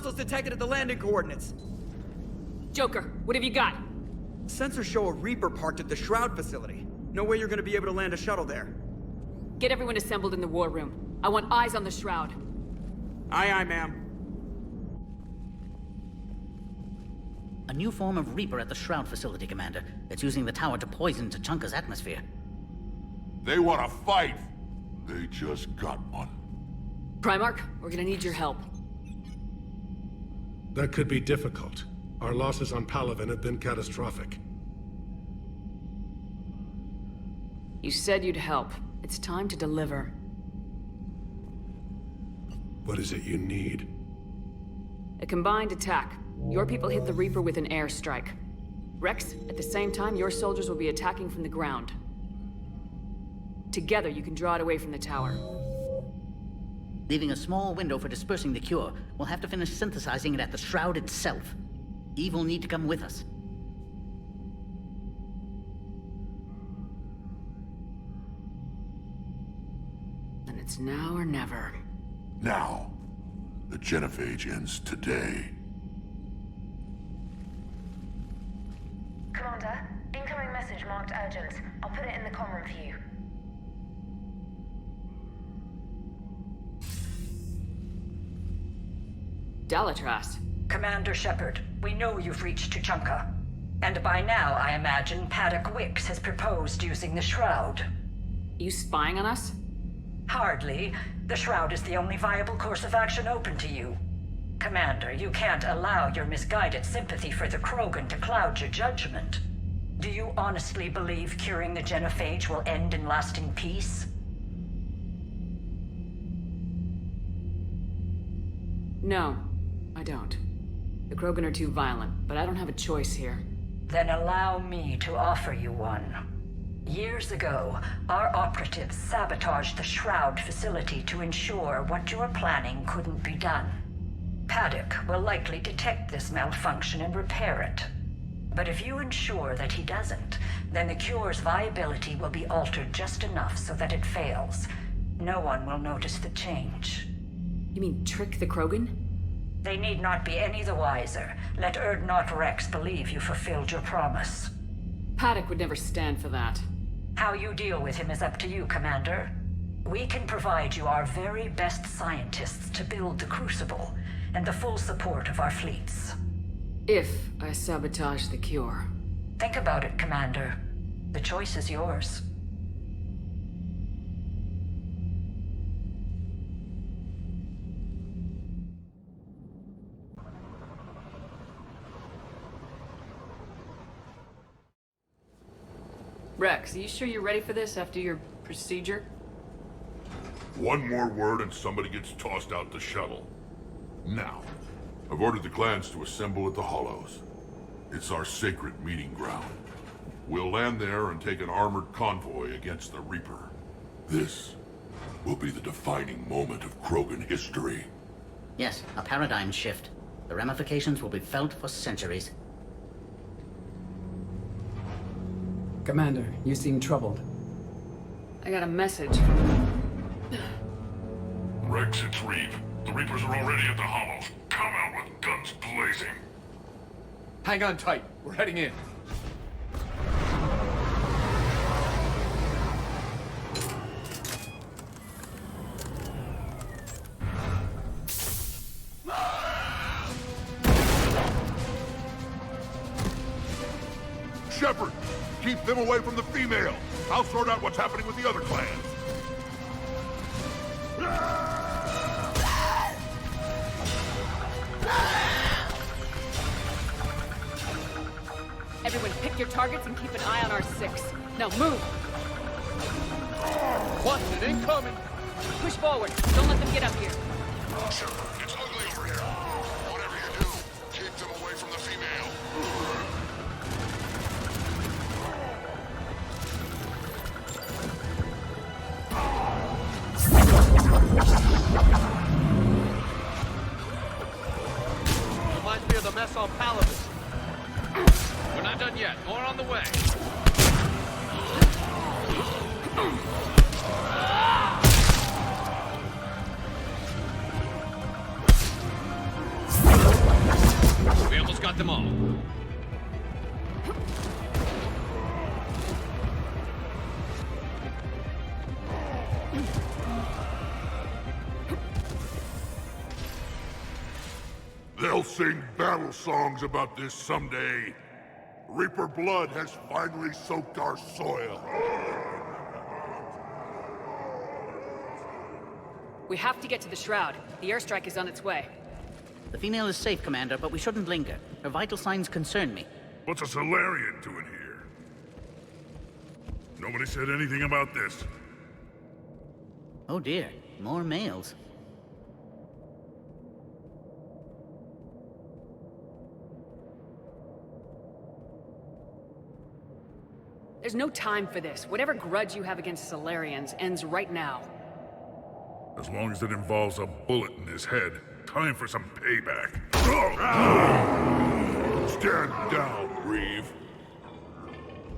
Hostiles detected at the landing coordinates. Joker, what have you got? Sensors show a Reaper parked at the Shroud facility. No way you're gonna be able to land a shuttle there. Get everyone assembled in the war room. I want eyes on the Shroud. Aye, aye, ma'am. A new form of Reaper at the Shroud facility, Commander. It's using the tower to poison Tuchanka's atmosphere. They want to fight. They just got one. Primarch, we're gonna need your help. That could be difficult. Our losses on Palaven have been catastrophic. You said you'd help. It's time to deliver. What is it you need? A combined attack. Your people hit the Reaper with an airstrike. Rex, at the same time, your soldiers will be attacking from the ground. Together, you can draw it away from the tower. Leaving a small window for dispersing the cure, we'll have to finish synthesizing it at the Shroud itself. Eve will need to come with us. And it's now or never. Now, the genophage ends today. Commander, incoming message marked urgent. I'll put it in the comm room for you. Dalatrast. Commander Shepard, we know you've reached Tuchanka. And by now, I imagine Paddock Wicks has proposed using the Shroud. You spying on us? Hardly. The Shroud is the only viable course of action open to you. Commander, you can't allow your misguided sympathy for the Krogan to cloud your judgment. Do you honestly believe curing the genophage will end in lasting peace? No, I don't. The Krogan are too violent, but I don't have a choice here. Then allow me to offer you one. Years ago, our operatives sabotaged the Shroud facility to ensure what you were planning couldn't be done. Paddock will likely detect this malfunction and repair it. But if you ensure that he doesn't, then the cure's viability will be altered just enough so that it fails. No one will notice the change. You mean trick the Krogan? They need not be any the wiser. Let Urdnot Rex believe you fulfilled your promise. Paddock would never stand for that. How you deal with him is up to you, Commander. We can provide you our very best scientists to build the Crucible, and the full support of our fleets. If I sabotage the cure. Think about it, Commander. The choice is yours. Rex, are you sure you're ready for this after your procedure? One more word and somebody gets tossed out the shuttle. Now, I've ordered the clans to assemble at the Hollows. It's our sacred meeting ground. We'll land there and take an armored convoy against the Reaper. This will be the defining moment of Krogan history. Yes, a paradigm shift. The ramifications will be felt for centuries. Commander, you seem troubled. I got a message from... Rex, it's Reeve. The Reapers are already at the Hollows. Come out with guns blazing. Hang on tight. We're heading in. Shepard, keep them away from the female. I'll sort out what's happening with the other clans. Everyone pick your targets and keep an eye on our 6. Now move! Busted, incoming! Push forward. Don't let them get up here. Shepard, it's ugly over here. Whatever you do, keep them away from the female. Reminds me of the mess on Palaven. We're not done yet. More on the way. almost got them all. They'll sing battle songs about this someday. Reaper blood has finally soaked our soil. We have to get to the Shroud. The airstrike is on its way. The female is safe, Commander, but we shouldn't linger. Her vital signs concern me. What's a Solarian doing here? Nobody said anything about this. Oh dear, more males. There's no time for this. Whatever grudge you have against Solarians ends right now. As long as it involves a bullet in his head, time for some payback. Stand down, Reeve.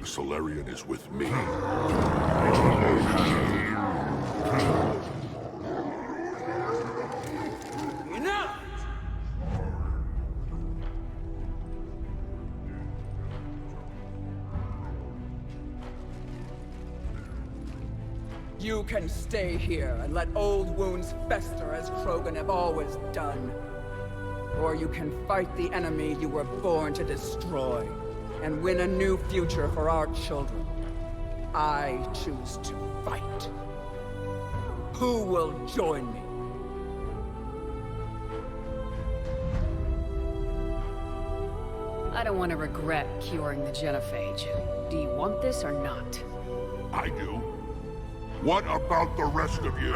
The Solarian is with me. Enough! You can stay here and let old wounds fester as Krogan have always done. Or you can fight the enemy you were born to destroy, and win a new future for our children. I choose to fight. Who will join me? I don't want to regret curing the genophage. Do you want this or not? I do. What about the rest of you?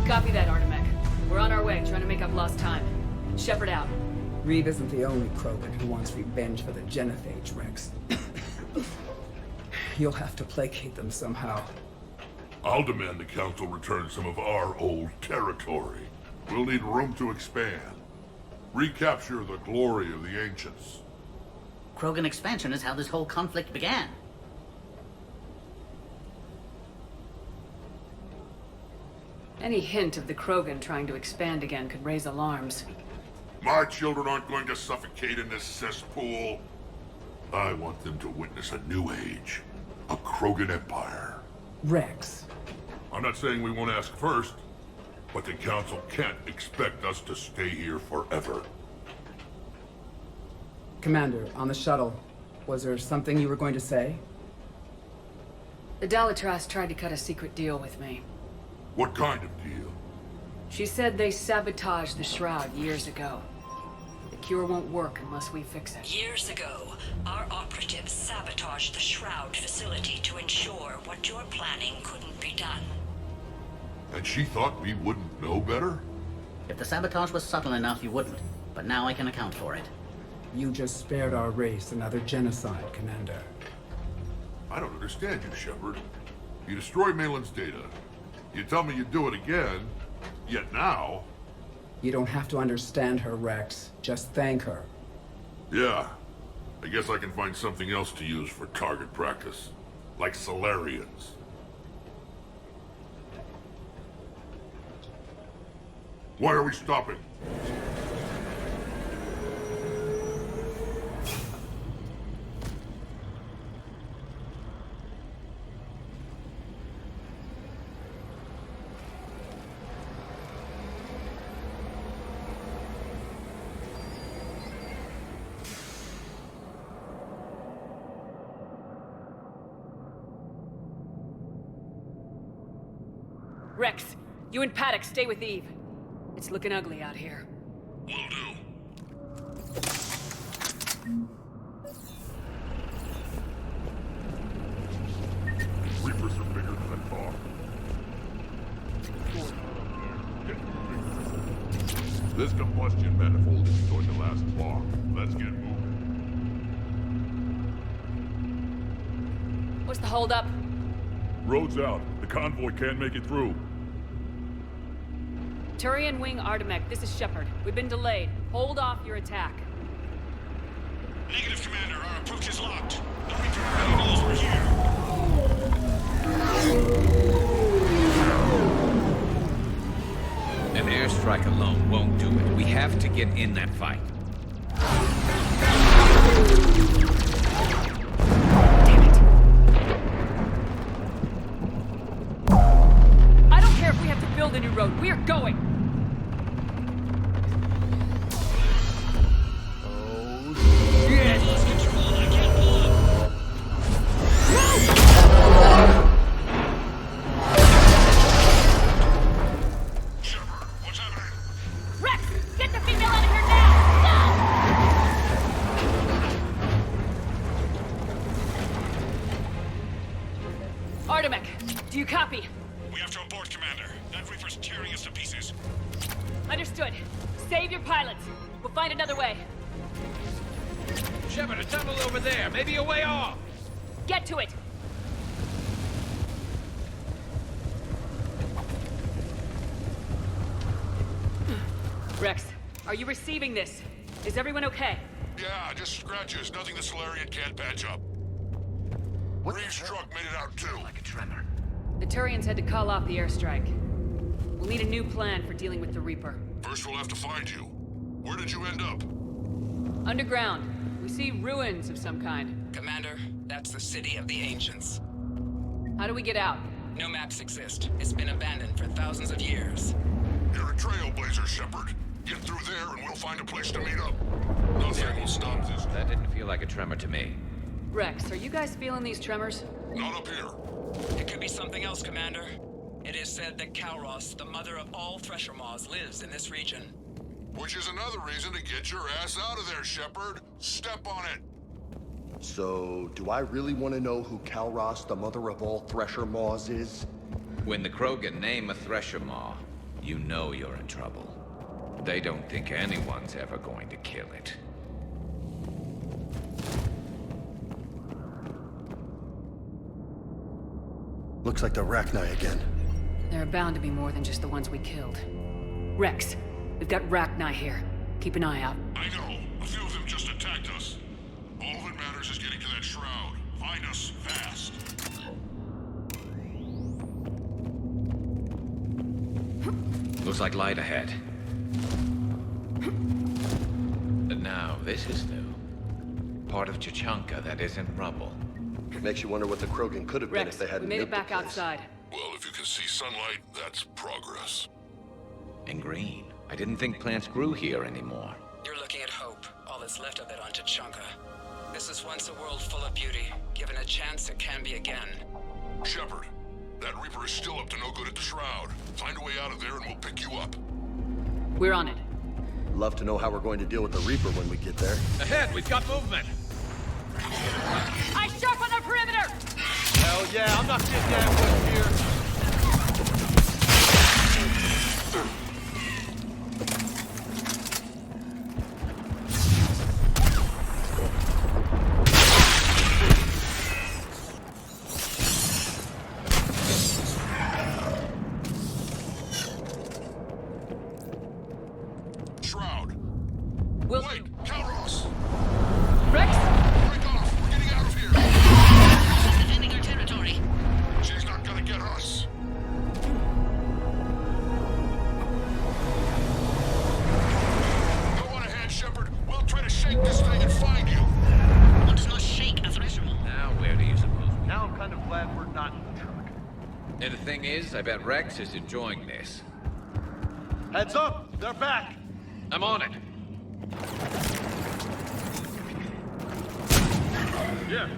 Copy that, Artemech. We're on our way, trying to make up lost time. Shepard out. Reeve isn't the only Krogan who wants revenge for the genophage, Rex. You'll have to placate them somehow. I'll demand the Council return some of our old territory. We'll need room to expand. Recapture the glory of the Ancients. Krogan expansion is how this whole conflict began. Any hint of the Krogan trying to expand again could raise alarms. My children aren't going to suffocate in this cesspool. I want them to witness a new age. A Krogan empire. Rex. I'm not saying we won't ask first, but the Council can't expect us to stay here forever. Commander, on the shuttle, was there something you were going to say? The Dalitras tried to cut a secret deal with me. What kind of deal? She said they sabotaged the Shroud years ago. The cure won't work unless we fix it. Years ago, our operatives sabotaged the Shroud facility to ensure what you're planning couldn't be done. And she thought we wouldn't know better? If the sabotage was subtle enough, you wouldn't. But now I can account for it. You just spared our race another genocide, Commander. I don't understand you, Shepard. You destroy Malin's data. You tell me you'd do it again, yet now... You don't have to understand her, Rex. Just thank her. Yeah. I guess I can find something else to use for target practice. Like Solarians. Why are we stopping? Rex, you and Paddock stay with Eve. It's looking ugly out here. Will do. Reapers are bigger than I thought. This combustion manifold to join the last bar. Let's get moving. What's the holdup? Road's out. The convoy can't make it through. Turian Wing Artemek, this is Shepard. We've been delayed. Hold off your attack. Negative, Commander. Our approach is locked. The Reaper already knows we're here. An airstrike alone won't do it. We have to get in that fight. Damn it. I don't care if we have to build a new road. We are going. Artemek, do you copy? We have to abort, Commander. That Reaper's tearing us to pieces. Understood. Save your pilots. We'll find another way. Shepard, a tunnel over there. Maybe a way off. Get to it! Rex, are you receiving this? Is everyone okay? Yeah, just scratches. Nothing the Solarian can't patch up. Reeves' truck made it out too. Like a tremor. The Turians had to call off the airstrike. We'll need a new plan for dealing with the Reaper. First we'll have to find you. Where did you end up? Underground. We see ruins of some kind. Commander, that's the City of the Ancients. How do we get out? No maps exist. It's been abandoned for thousands of years. You're a trailblazer, Shepard. Get through there and we'll find a place to meet up. Nothing will stop this. That didn't feel like a tremor to me. Rex, are you guys feeling these tremors? Not up here. It could be something else, Commander. It is said that Kalros, the mother of all Thresher Maws, lives in this region. Which is another reason to get your ass out of there, Shepard. Step on it. So, do I really want to know who Kalros, the mother of all Thresher Maws, is? When the Krogan name a Thresher Maw, you know you're in trouble. They don't think anyone's ever going to kill it. Looks like the Rachni again. There are bound to be more than just the ones we killed. Rex, we've got Rachni here. Keep an eye out. I know. A few of them just attacked us. All that matters is getting to that shroud. Find us fast. Looks like light ahead. Now, this is new. Part of Tuchanka that isn't rubble. Makes you wonder what the Krogan could have been Rex, if they hadn't we made nuked it back the place. outside. Well, if you can see sunlight, that's progress. And green. I didn't think plants grew here anymore. You're looking at hope, all that's left of it on Tuchanka. This is once a world full of beauty. Given a chance, it can be again. Shepard, that Reaper is still up to no good at the Shroud. Find a way out of there and we'll pick you up. We're on it. Love to know how we're going to deal with the Reaper when we get there. Ahead, we've got movement. Eyes sharp on the perimeter! Hell yeah, I'm not getting down with here. Shroud. We'll... Wait, Kalros! Rex? Break off! We're getting out of here! She's defending our territory. She's not gonna get us. Go on ahead, Shepard. We'll try to shake this thing and find you. One does not shake a Thresher Maw. Now, where do you suppose we Now I'm kind of glad we're not in the truck. And the thing is, I bet Rex is enjoying this. Heads up! They're back! I'm on it. Yeah.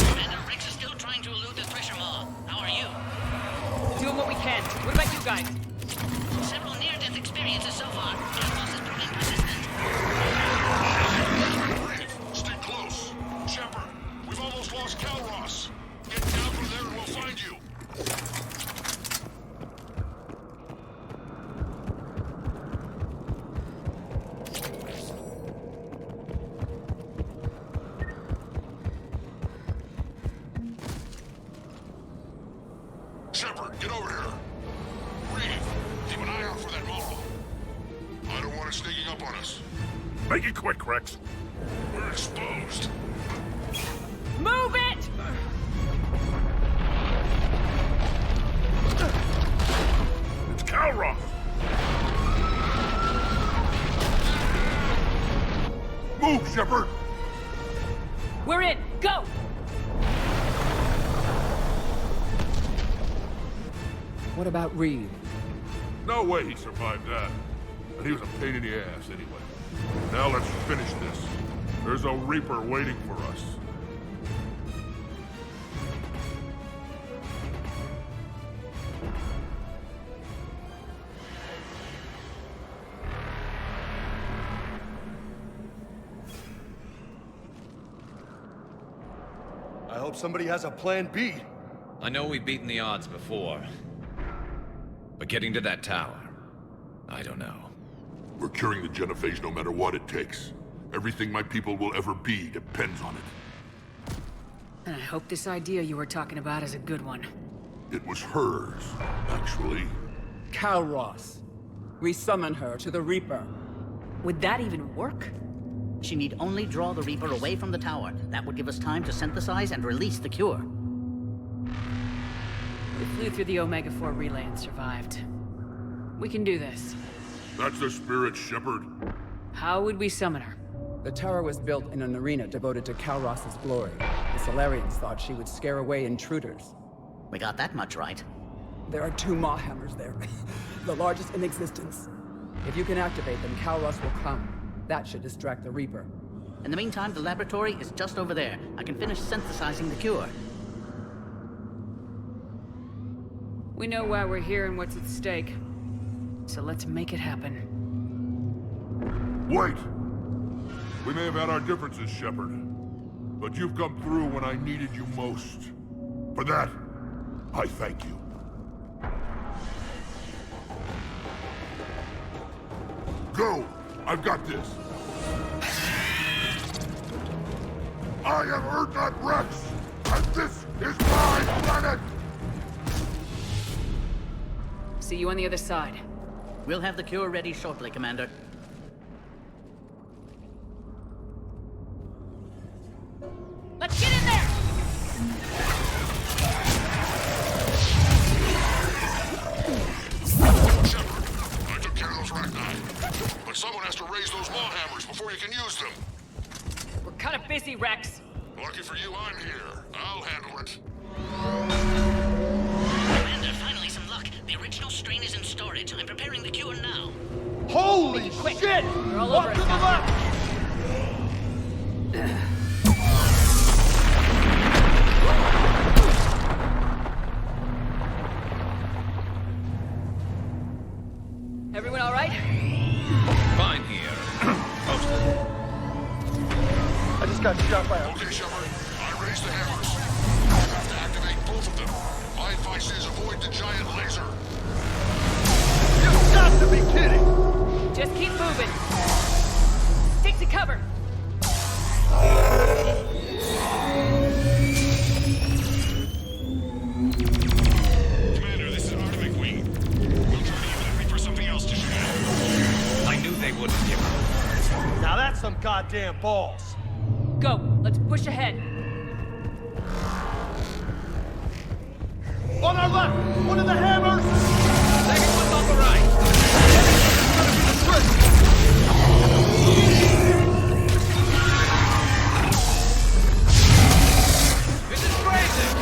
Commander, Rex is still trying to elude the Thresher Maw. How are you? Doing what we can. What about you guys? Several near-death experiences so far. Kalros is proving persistent. Reeve, stay close. Shepard, we've almost lost Kalros. Get down from there and we'll find you. Get over here. Reed, keep an eye out for that mall. I don't want it sneaking up on us. Make it quick, Rex. We're exposed. Move it! It's Calroth! Move, Shepard! We're in! Go! What about Reed? No way he survived that. And he was a pain in the ass anyway. Now let's finish this. There's a Reaper waiting for us. I hope somebody has a plan B. I know we've beaten the odds before. But getting to that tower, I don't know. We're curing the genophage no matter what it takes. Everything my people will ever be depends on it. And I hope this idea you were talking about is a good one. It was hers, actually. Calross. We summon her to the Reaper. Would that even work? She need only draw the Reaper away from the tower. That would give us time to synthesize and release the cure. We flew through the Omega-4 relay and survived. We can do this. That's the spirit, Shepard. How would we summon her? The tower was built in an arena devoted to Calross's glory. The Solarians thought she would scare away intruders. We got that much right. There are 2 Maw hammers there, the largest in existence. If you can activate them, Calross will come. That should distract the Reaper. In the meantime, the laboratory is just over there. I can finish synthesizing the cure. We know why we're here and what's at stake. So let's make it happen. Wait! We may have had our differences, Shepard. But you've come through when I needed you most. For that, I thank you. Go! I've got this! I am Erdnut Rex! And this is my planet! See you on the other side. We'll have the cure ready shortly, Commander. Let's get in there! Shepard, I took care of those Rachni. But someone has to raise those maw hammers before you can use them. We're kind of busy, Rex. Lucky for you, I'm here. I'll handle it. Commander, finally some luck. The original strain is in storage. I'm preparing the cure now. Holy Quick. shit! They're all Walk over to us the now. left! Everyone all right? Fine here. I just got shot by a... Okay, Shepard. I raised the hammers. You have to activate both of them. My advice is avoid the giant laser. You've got to be kidding! Just keep moving. Stick to cover. Commander, this is Artemis Wing. We'll try to use that Reaper something else to shoot at. I knew they wouldn't give up. Now that's some goddamn balls. Go. Let's push ahead. On our left! One of the hammers! Second one's on the right. This is crazy.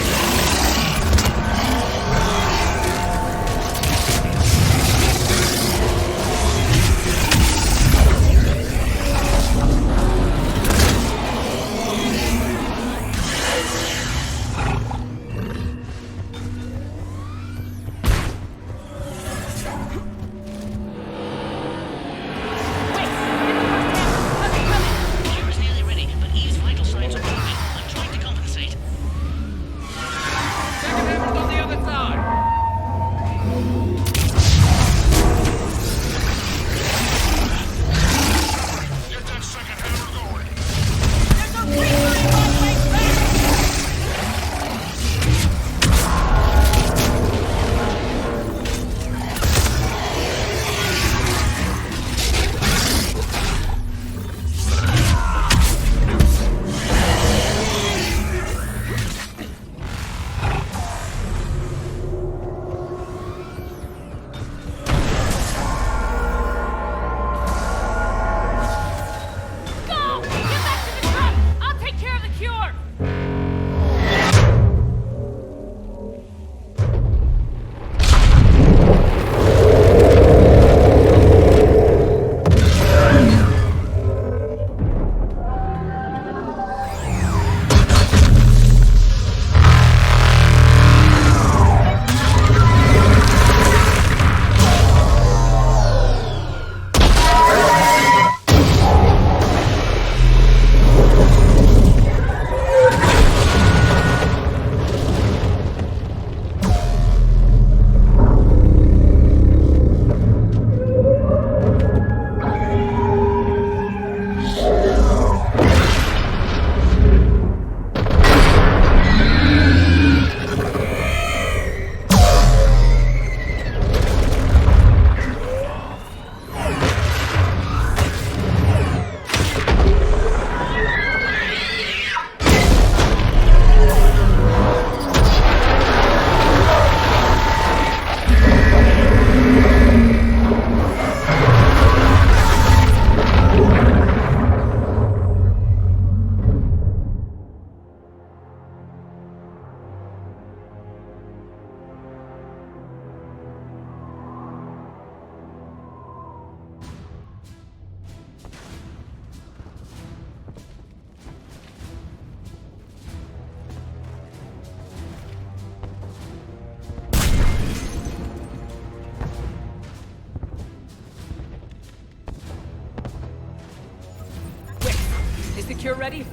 the cure ready?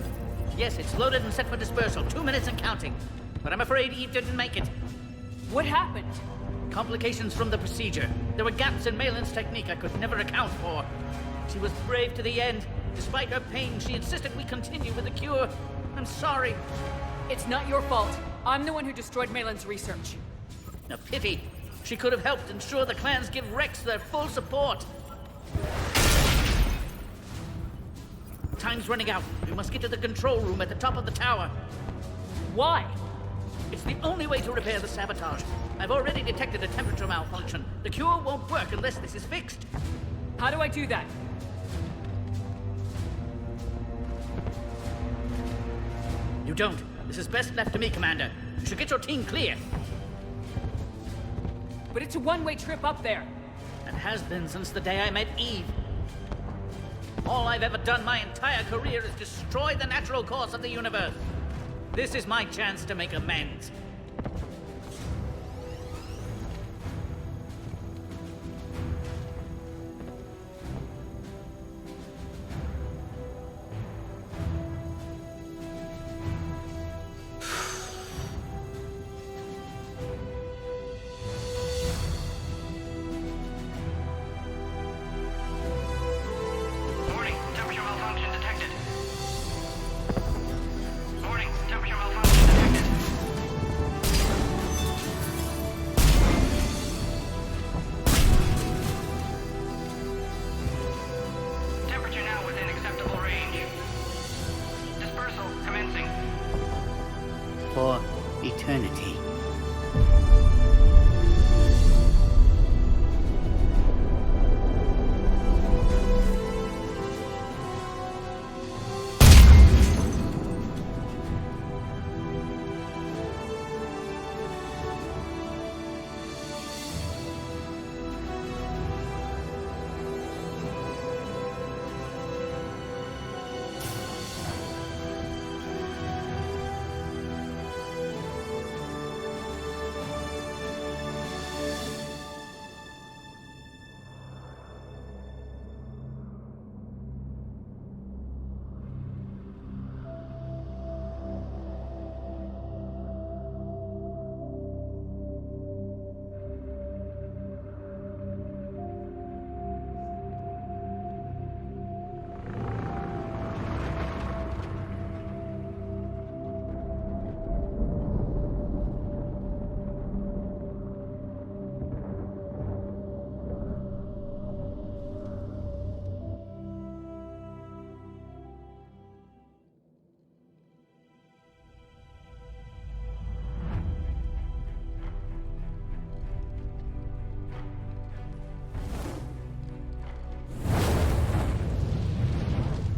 Yes, it's loaded and set for dispersal. 2 minutes and counting. But I'm afraid Eve didn't make it. What happened? Complications from the procedure. There were gaps in Malin's technique I could never account for. She was brave to the end. Despite her pain, she insisted we continue with the cure. I'm sorry. It's not your fault. I'm the one who destroyed Malin's research. A pity. She could have helped ensure the clans give Rex their full support. Time's running out. We must get to the control room at the top of the tower. Why? It's the only way to repair the sabotage. I've already detected a temperature malfunction. The cure won't work unless this is fixed. How do I do that? You don't. This is best left to me, Commander. You should get your team clear. But it's a one-way trip up there. It has been since the day I met Eve. All I've ever done my entire career is destroy the natural course of the universe. This is my chance to make amends. Warning, temperature malfunction detected. Warning, temperature malfunction detected. Temperature now within acceptable range. Dispersal commencing. For eternity.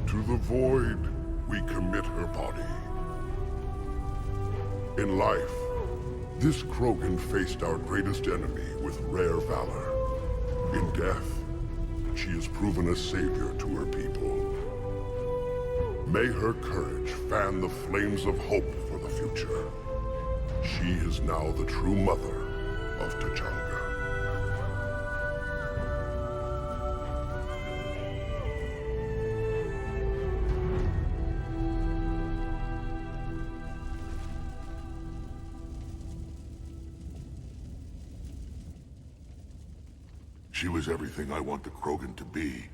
To the void, we commit her body. In life, this Krogan faced our greatest enemy with rare valor. In death, she has proven a savior to her people. May her courage fan the flames of hope for the future. She is now the true mother of Tuchanka. She was everything I want the Krogan to be.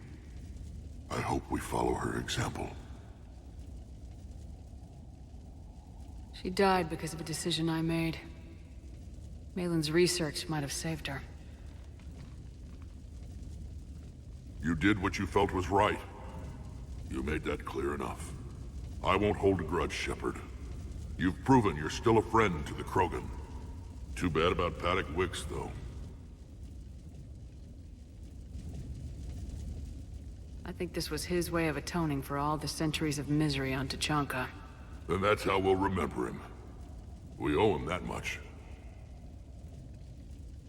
I hope we follow her example. She died because of a decision I made. Malin's research might have saved her. You did what you felt was right. You made that clear enough. I won't hold a grudge, Shepard. You've proven you're still a friend to the Krogan. Too bad about Paddock Wicks, though. I think this was his way of atoning for all the centuries of misery on Tuchanka. Then that's how we'll remember him. We owe him that much.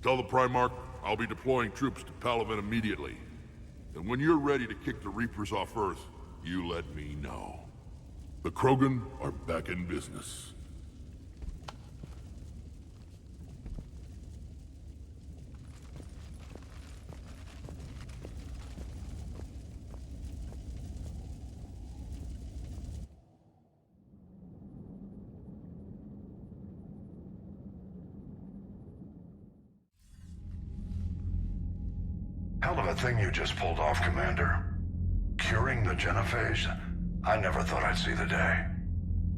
Tell the Primarch I'll be deploying troops to Palaven immediately. And when you're ready to kick the Reapers off Earth, you let me know. The Krogan are back in business. Hell of a thing you just pulled off, Commander. Curing the genophage? I never thought I'd see the day.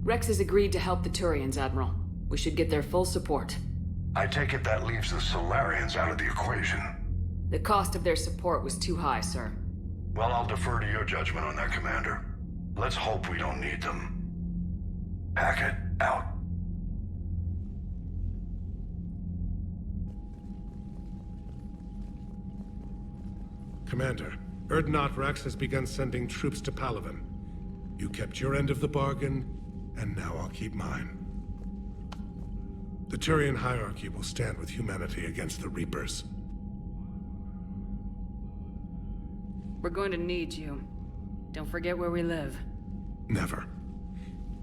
Rex has agreed to help the Turians, Admiral. We should get their full support. I take it that leaves the Solarians out of the equation. The cost of their support was too high, sir. Well, I'll defer to your judgment on that, Commander. Let's hope we don't need them. Hackett, out. Commander, Erdnot Rex has begun sending troops to Palaven. You kept your end of the bargain, and now I'll keep mine. The Turian hierarchy will stand with humanity against the Reapers. We're going to need you. Don't forget where we live. Never.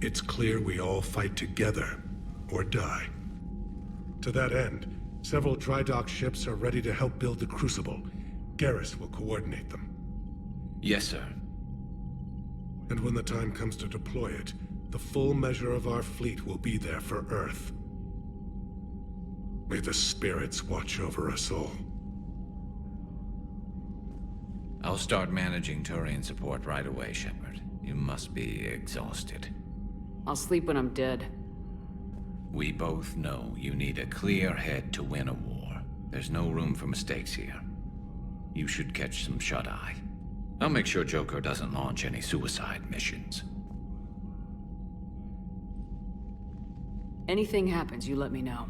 It's clear we all fight together, or die. To that end, several dry dock ships are ready to help build the Crucible. Garrus will coordinate them. Yes, sir. And when the time comes to deploy it, the full measure of our fleet will be there for Earth. May the spirits watch over us all. I'll start managing Turian support right away, Shepard. You must be exhausted. I'll sleep when I'm dead. We both know you need a clear head to win a war. There's no room for mistakes here. You should catch some shut-eye. I'll make sure Joker doesn't launch any suicide missions. Anything happens, you let me know.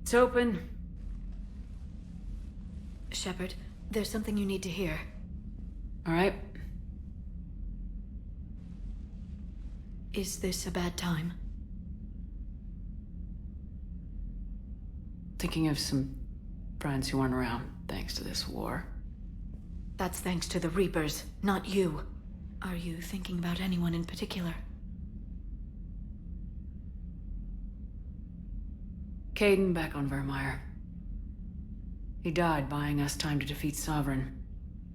It's open. Shepard, there's something you need to hear. All right. Is this a bad time? Thinking of some friends who aren't around thanks to this war. That's thanks to the Reapers, not you. Are you thinking about anyone in particular? Caden back on Vermeer. He died buying us time to defeat Sovereign.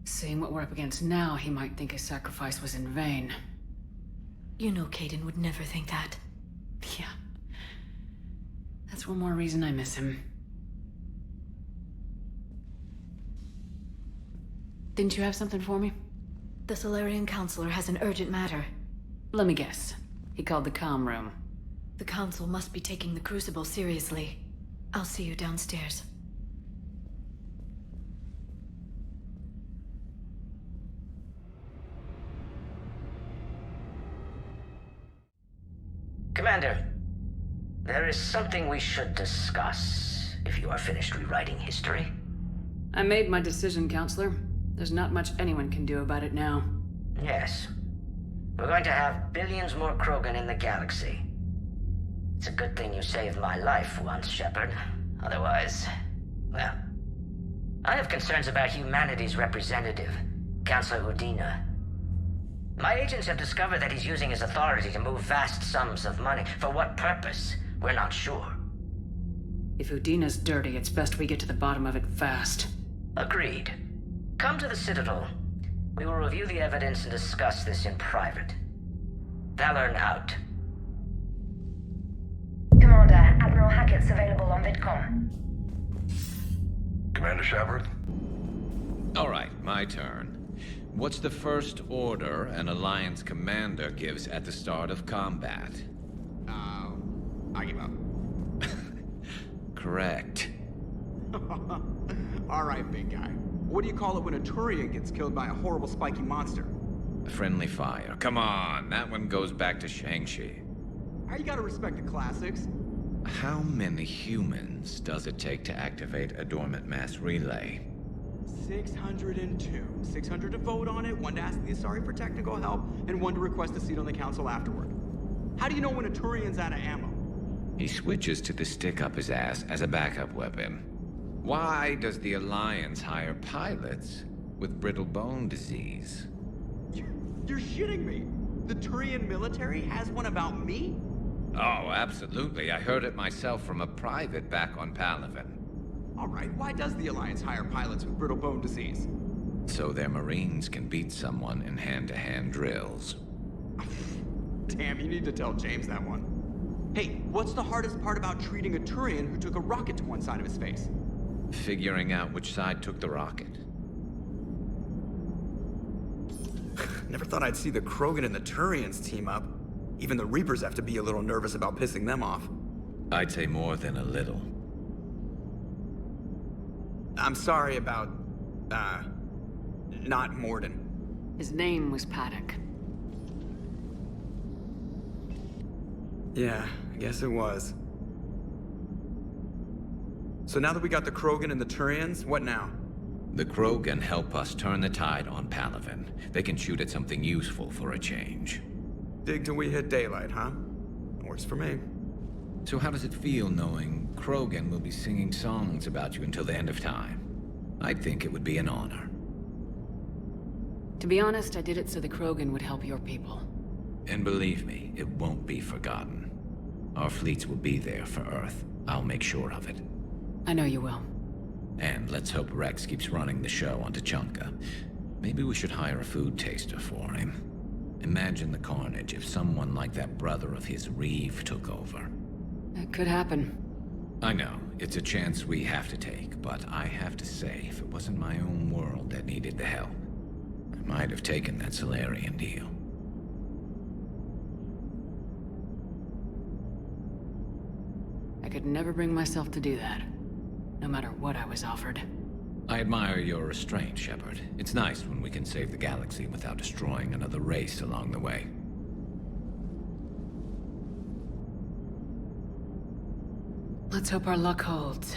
Seeing what we're up against now, he might think his sacrifice was in vain. You know Caden would never think that. Yeah. That's one more reason I miss him. Didn't you have something for me? The Solarian Counselor has an urgent matter. Let me guess. He called the comm room. The Council must be taking the Crucible seriously. I'll see you downstairs. Commander, there is something we should discuss, if you are finished rewriting history. I made my decision, Counselor. There's not much anyone can do about it now. Yes. We're going to have billions more Krogan in the galaxy. It's a good thing you saved my life once, Shepard. Otherwise, well... I have concerns about humanity's representative, Councilor Udina. My agents have discovered that he's using his authority to move vast sums of money. For what purpose? We're not sure. If Udina's dirty, it's best we get to the bottom of it fast. Agreed. Come to the Citadel. We will review the evidence and discuss this in private. Valorn out. Commander, Admiral Hackett's available on VidCom. Commander Shepard? All right, my turn. What's the first order an Alliance commander gives at the start of combat? I give up. Correct. All right, big guy. What do you call it when a Turian gets killed by a horrible spiky monster? Friendly fire. Come on, that one goes back to Shang-Chi. How you gotta respect the classics? How many humans does it take to activate a dormant mass relay? 602. 600 to vote on it, 1 to ask the Asari for technical help, and 1 to request a seat on the council afterward. How do you know when a Turian's out of ammo? He switches to the stick up his ass as a backup weapon. Why does the Alliance hire pilots with brittle bone disease? You're shitting me! The Turian military has one about me? Oh, absolutely. I heard it myself from a private back on Palaven. Alright, why does the Alliance hire pilots with brittle bone disease? So their Marines can beat someone in hand-to-hand drills. Damn, you need to tell James that one. Hey, what's the hardest part about treating a Turian who took a rocket to one side of his face? Figuring out which side took the rocket. Never thought I'd see the Krogan and the Turians team up. Even the Reapers have to be a little nervous about pissing them off. I'd say more than a little. I'm sorry about, not Morden. His name was Paddock. Yeah, I guess it was. So now that we got the Krogan and the Turians, what now? The Krogan help us turn the tide on Palaven. They can shoot at something useful for a change. Dig till we hit daylight, huh? Works for me. So how does it feel knowing Krogan will be singing songs about you until the end of time? I'd think it would be an honor. To be honest, I did it so the Krogan would help your people. And believe me, it won't be forgotten. Our fleets will be there for Earth. I'll make sure of it. I know you will. And let's hope Rex keeps running the show on Tuchanka. Maybe we should hire a food taster for him. Imagine the carnage if someone like that brother of his, Reeve, took over. That could happen. I know, it's a chance we have to take, but I have to say, if it wasn't my own world that needed the help, I might have taken that Solarian deal. I could never bring myself to do that, no matter what I was offered. I admire your restraint, Shepard. It's nice when we can save the galaxy without destroying another race along the way. Let's hope our luck holds.